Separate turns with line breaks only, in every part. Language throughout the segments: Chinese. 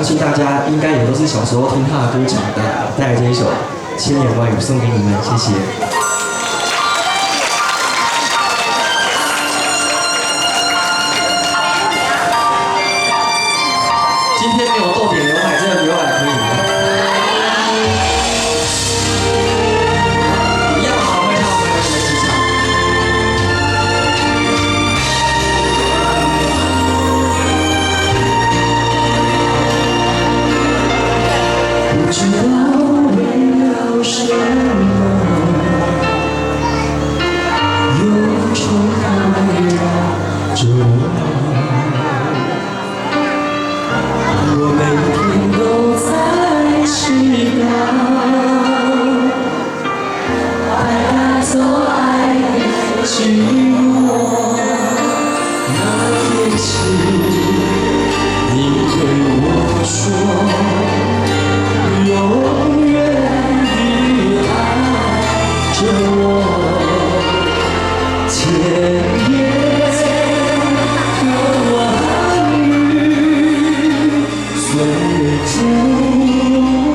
相信大家应该也都是小时候听他的歌长大，带来这一首《千言万语》送给你们，谢谢。今天没有逗点刘海，这个刘海可以吗？一样好，会唱，我们一起唱。 不知道为了什么，忧愁它围绕着我。我每天都在祈祷，爱带走爱的寂寞。那天起，你对我说。 永远地爱着我，千言万语，岁月终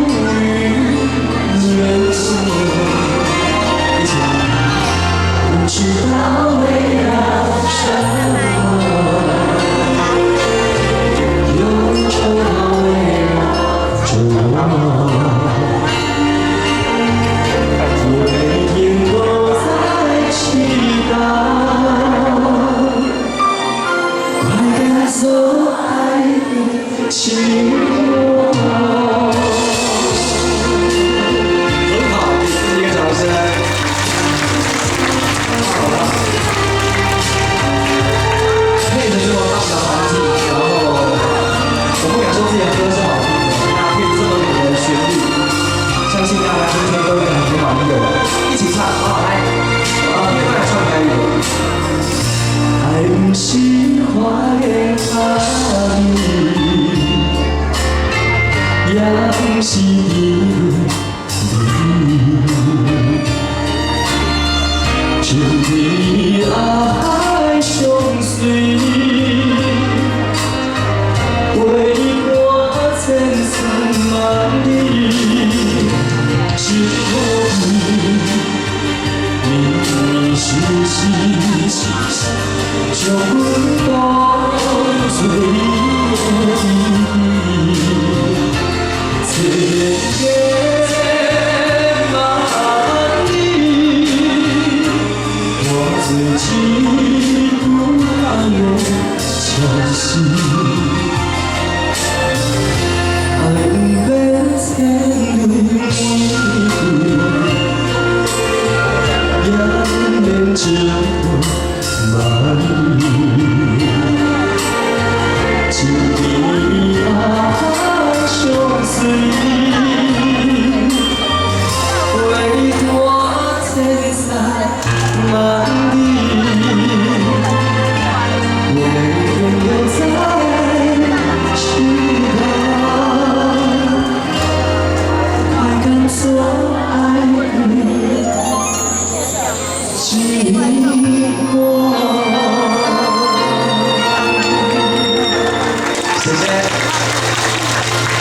于人心。一起，不知道为了什么，忧愁它围绕着我。 寂寞。很好，给自己一个掌声。好了，配着这么棒的环境，然后我不敢说自己的歌是好听的，那配着这么美的旋律，相信大家今天都会很满意的。一起唱，好，来，另外唱台语。爱不是花的花语。 也不是你